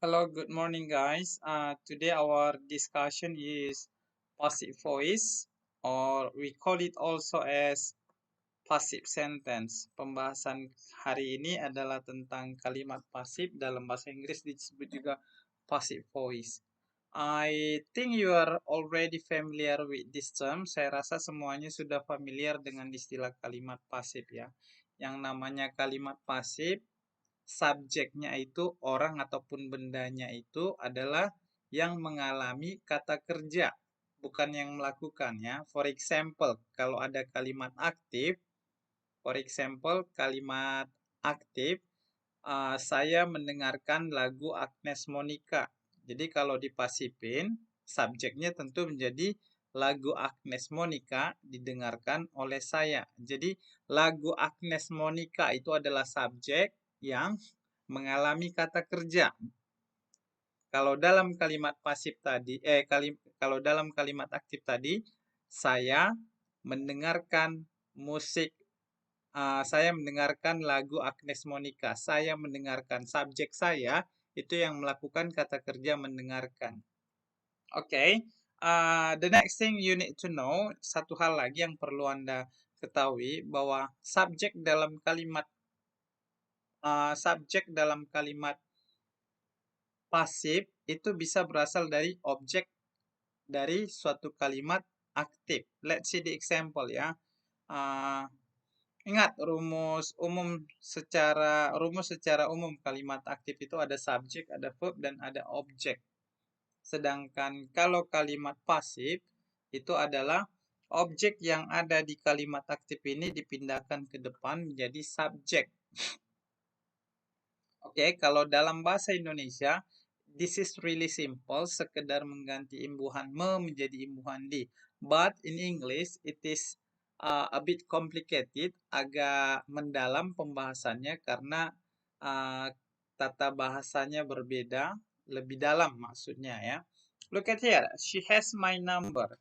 Hello, good morning, guys. Today our discussion is passive voice, or we call it also as passive sentence. Pembahasan hari ini adalah tentang kalimat pasif, dalam bahasa Inggris disebut juga passive voice. I think you are already familiar with this term. Saya rasa semuanya sudah familiar dengan istilah kalimat pasif ya. Yang namanya kalimat pasif, subjeknya itu orang ataupun bendanya itu adalah yang mengalami kata kerja, bukan yang melakukan ya. For example, kalau ada kalimat aktif, kalimat aktif, saya mendengarkan lagu Agnes Monica. Jadi kalau dipasifin, subjeknya tentu menjadi lagu Agnes Monica didengarkan oleh saya. Jadi lagu Agnes Monica itu adalah subjek yang mengalami kata kerja. Kalau dalam kalimat pasif tadi, kalau dalam kalimat aktif tadi, saya mendengarkan musik, saya mendengarkan lagu Agnes Monica. Saya mendengarkan, subjek saya itu yang melakukan kata kerja mendengarkan. Oke, the next thing you need to know, satu hal lagi yang perlu Anda ketahui bahwa subjek dalam kalimat pasif itu bisa berasal dari objek dari suatu kalimat aktif. Let's see the example ya. Ingat rumus secara umum kalimat aktif itu ada subjek, ada verb dan ada objek. Sedangkan kalau kalimat pasif itu adalah objek yang ada di kalimat aktif ini dipindahkan ke depan menjadi subjek. Oke, kalau dalam bahasa Indonesia, this is really simple, sekedar mengganti imbuhan me menjadi imbuhan di. But in English, it is a bit complicated, agak mendalam pembahasannya karena uh, tata bahasanya berbeda, lebih dalam maksudnya ya. Look at here, she has my number.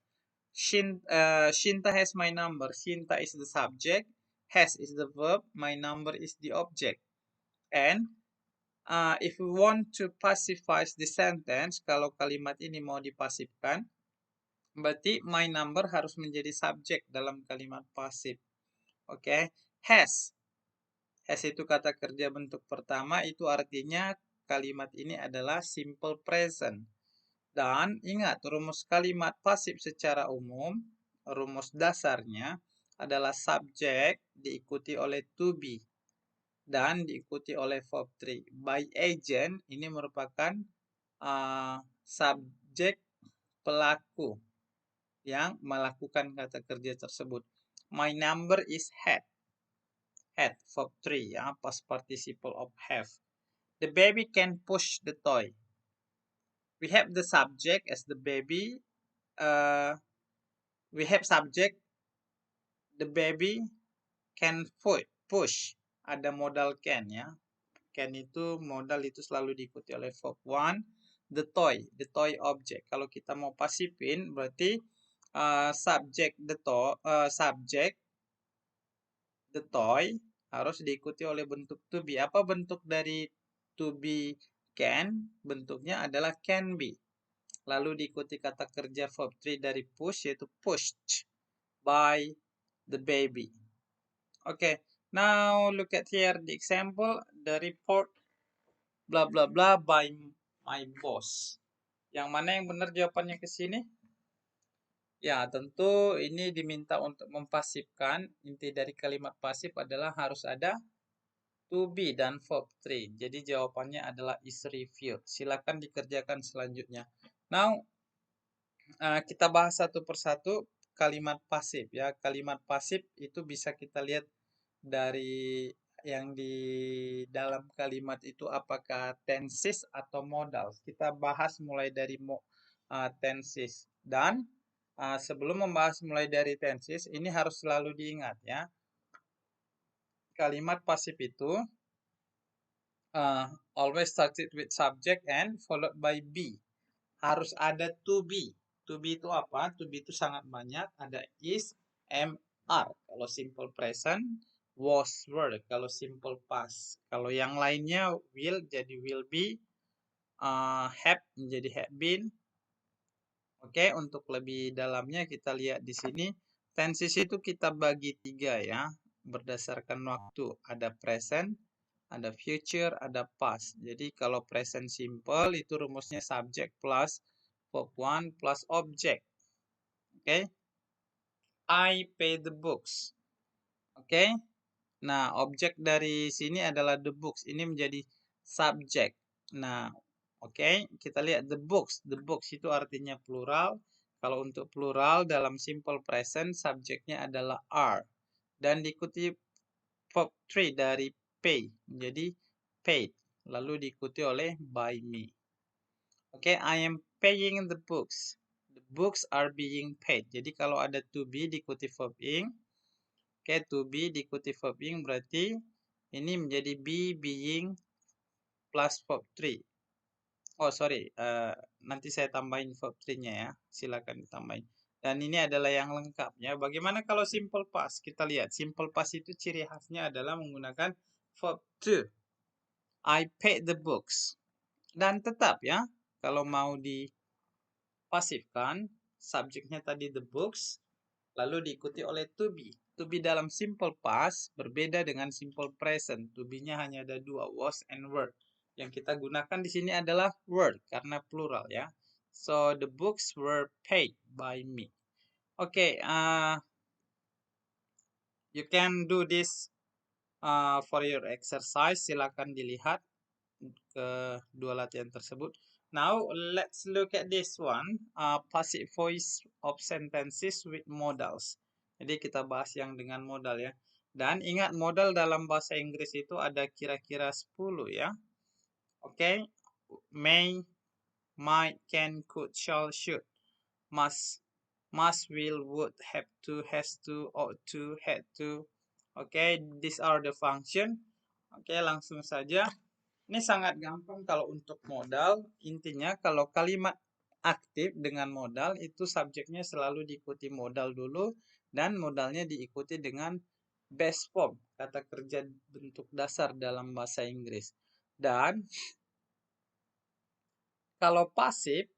Shinta has my number. Shinta is the subject, has is the verb, my number is the object. And if we want to pacify the sentence, kalau kalimat ini mau dipasifkan, berarti my number harus menjadi subjek dalam kalimat pasif. Oke, has. Has itu kata kerja bentuk pertama, itu artinya kalimat ini adalah simple present. Dan ingat, rumus kalimat pasif secara umum, rumus dasarnya adalah subjek diikuti oleh to be dan diikuti oleh verb 3. By agent ini merupakan subjek pelaku yang melakukan kata kerja tersebut. My number is had. Had, verb 3 ya, past participle of have. The baby can push the toy. We have the subject as the baby. We have subject, the baby can push. Ada modal can ya. Can itu modal itu selalu diikuti oleh verb 1. The toy object. Kalau kita mau pasifin berarti subject the toy harus diikuti oleh bentuk to be. Apa bentuk dari to be can? Bentuknya adalah can be. Lalu diikuti kata kerja verb 3 dari push, yaitu pushed by the baby. Okay, now look at here the example, the report bla bla bla by my boss. Yang mana yang benar jawabannya ke sini? Ya, tentu ini diminta untuk mempasifkan. Inti dari kalimat pasif adalah harus ada to be dan verb 3. Jadi jawabannya adalah is reviewed. Silakan dikerjakan selanjutnya. Now, kita bahas satu persatu kalimat pasif ya. Kalimat pasif itu bisa kita lihat dari yang di dalam kalimat itu apakah tenses atau modal. Kita bahas mulai dari tenses. Dan sebelum membahas mulai dari tenses, ini harus selalu diingat ya. Kalimat pasif itu always started with subject and followed by be. Harus ada to be. To be itu apa? To be itu sangat banyak. Ada is, am, are. Kalau simple present, was, were. Kalau simple past. Kalau yang lainnya will jadi will be, have menjadi have been. Oke, untuk lebih dalamnya kita lihat di sini. Tenses itu kita bagi 3 ya, berdasarkan waktu. Ada present, ada future, ada past. Jadi kalau present simple itu rumusnya subject plus verb 1 plus object. Oke. I pay the books. Oke. Nah, objek dari sini adalah the books. Ini menjadi subject. Nah, oke, kita lihat the books. The books itu artinya plural. Kalau untuk plural dalam simple present, subjeknya adalah are. Dan diikuti verb 3 dari pay. Jadi paid. Lalu diikuti oleh by me. Oke, I am paying the books. The books are being paid. Jadi kalau ada to be diikuti verb ing. Oke, to be diikuti verb ing berarti ini menjadi be being plus verb 3. Oh, sorry. Nanti saya tambahin verb 3-nya ya. Silakan ditambahin. Dan ini adalah yang lengkapnya. Bagaimana kalau simple past? Kita lihat. Simple past itu ciri khasnya adalah menggunakan verb to. I paid the books. Dan tetap ya, kalau mau dipasifkan, subjeknya tadi the books, lalu diikuti oleh to be. To be dalam simple past berbeda dengan simple present. To be-nya hanya ada 2, was and were. Yang kita gunakan di sini adalah were karena plural ya. So the books were paid by me. Okay, you can do this for your exercise. Silakan dilihat kedua latihan tersebut. Now let's look at this one, passive voice of sentences with modals. Jadi kita bahas yang dengan modal ya. Dan ingat modal dalam bahasa Inggris itu ada kira-kira 10 ya. Oke, may, might, can, could, shall, should, must, will, would, have to, has to, ought to, had to. Oke, these are the function. Oke, langsung saja. Ini sangat gampang kalau untuk modal. Intinya kalau kalimat aktif dengan modal itu subjeknya selalu diikuti modal dulu dan modalnya diikuti dengan base form, kata kerja bentuk dasar dalam bahasa Inggris. Dan kalau pasif,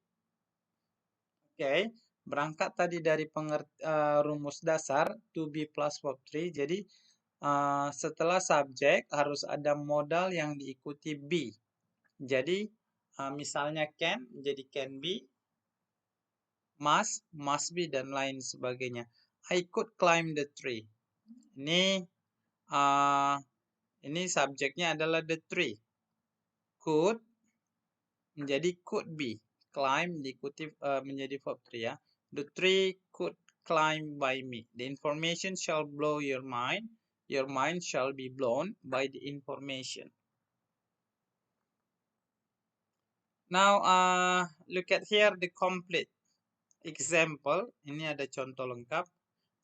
oke, berangkat tadi dari rumus dasar to be plus verb 3. Jadi setelah subjek harus ada modal yang diikuti be. Jadi misalnya can menjadi can be, must be, dan lain sebagainya. I could climb the tree. Ini subjeknya adalah the tree. Could menjadi could be. Climb diikuti menjadi verb 3 ya. The tree could climb by me. The information shall blow your mind. Your mind shall be blown by the information. Now look at here the complete example. Ini ada contoh lengkap.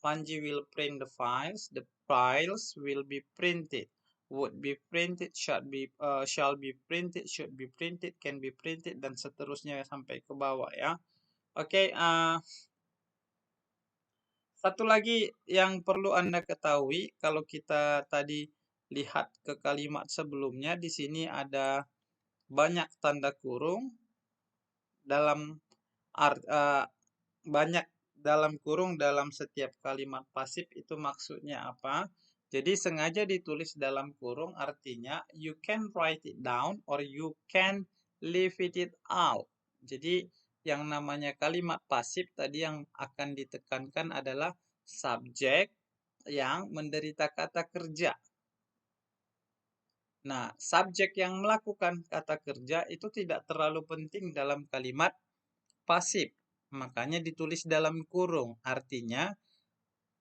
Panji will print the files. The files will be printed. Would be printed, shall be printed, should be printed, can be printed, dan seterusnya sampai ke bawah ya. Oke, satu lagi yang perlu Anda ketahui, kalau kita tadi lihat ke kalimat sebelumnya, di sini ada banyak tanda kurung dalam banyak dalam kurung dalam setiap kalimat pasif. Itu maksudnya apa? Jadi sengaja ditulis dalam kurung artinya you can write it down or you can leave it out. Jadi yang namanya kalimat pasif tadi yang akan ditekankan adalah subjek yang menderita kata kerja. Nah, subjek yang melakukan kata kerja itu tidak terlalu penting dalam kalimat pasif. Makanya ditulis dalam kurung. Artinya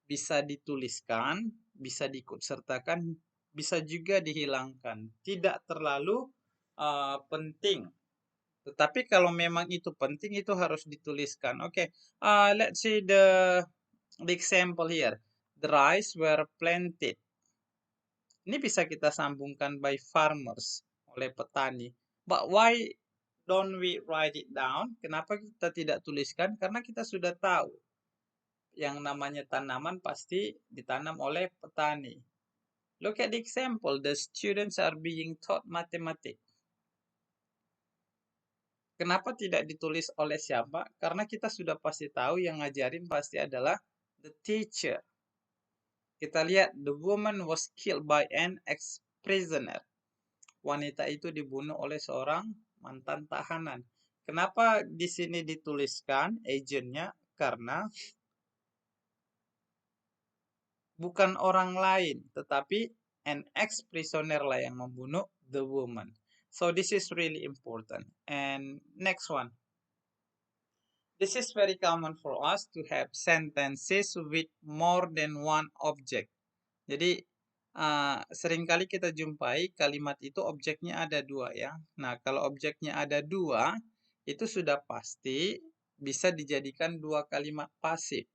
bisa dituliskan, bisa diikutsertakan, bisa juga dihilangkan. Tidak terlalu penting. Tetapi kalau memang itu penting, itu harus dituliskan. Oke, let's see the example here. The rice were planted. Ini bisa kita sambungkan by farmers, oleh petani. But why don't we write it down? Kenapa kita tidak tuliskan? Karena kita sudah tahu yang namanya tanaman pasti ditanam oleh petani. Look at the example. The students are being taught mathematics. Kenapa tidak ditulis oleh siapa? Karena kita sudah pasti tahu yang ngajarin pasti adalah the teacher. Kita lihat, the woman was killed by an ex-prisoner. Wanita itu dibunuh oleh seorang mantan tahanan. Kenapa di sini dituliskan agentnya? Karena bukan orang lain, tetapi an ex-prisoner lah yang membunuh the woman. So this is really important. And next one. This is very common for us to have sentences with more than one object. Jadi seringkali kita jumpai kalimat itu objeknya ada dua ya. Nah kalau objeknya ada dua, itu sudah pasti bisa dijadikan dua kalimat pasif.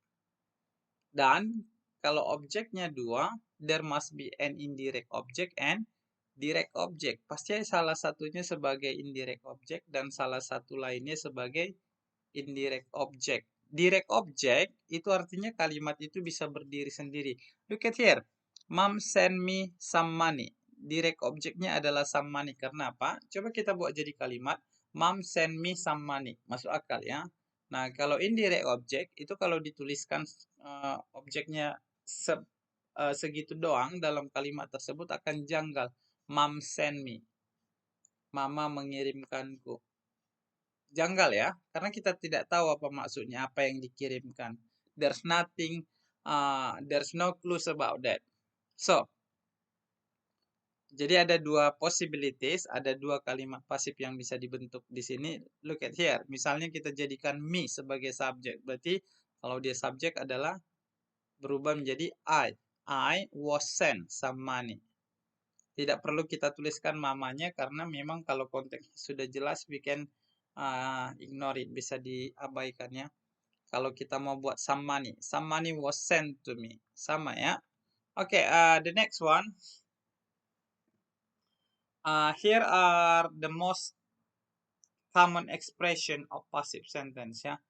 Dan kalau objeknya dua, there must be an indirect object and direct object. Pasti salah satunya sebagai indirect object dan salah satu lainnya sebagai indirect object. Direct object itu artinya kalimat itu bisa berdiri sendiri. Look at here. Mom send me some money. Direct objectnya adalah some money. Karena apa? Coba kita buat jadi kalimat. Mom send me some money. Masuk akal ya. Nah, kalau indirect object itu kalau dituliskan objeknya segitu doang dalam kalimat tersebut akan janggal. Mom send me. Mama mengirimkanku. Janggal ya, karena kita tidak tahu apa maksudnya, apa yang dikirimkan. There's nothing, there's no clues about that. So, jadi ada dua possibilities, ada dua kalimat pasif yang bisa dibentuk di sini. Look at here. Misalnya kita jadikan me sebagai subjek. Berarti kalau dia subjek adalah berubah menjadi I. I was sent some money. Tidak perlu kita tuliskan mamanya karena memang kalau konteks sudah jelas we can ignore it, bisa diabaikan ya. Kalau kita mau buat some money was sent to me, sama ya. Oke, the next one. Here are the most common expression of passive sentence ya.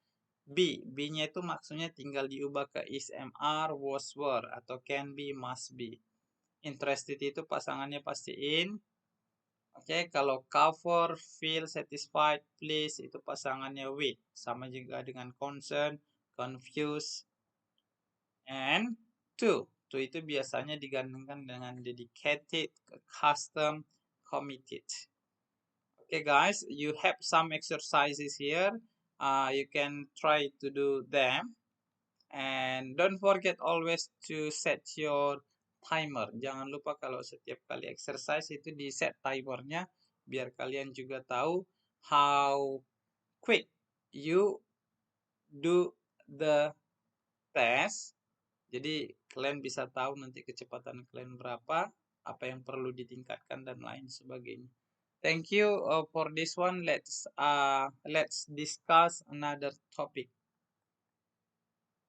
B-nya itu maksudnya tinggal diubah ke is, am, are, was, were, atau can be, must be. Interested itu pasangannya pasti in. Oke, kalau cover, feel, satisfied, please itu pasangannya with. Sama juga dengan concern, confused, and to. To itu biasanya digandengkan dengan dedicated, custom, committed. Okay guys, you have some exercises here. You can try to do them. And don't forget always to set your timer. Jangan lupa kalau setiap kali exercise itu di set timernya. Biar kalian juga tahu how quick you do the test. Jadi kalian bisa tahu nanti kecepatan kalian berapa, apa yang perlu ditingkatkan dan lain sebagainya. Thank you for this one. Let's discuss another topic.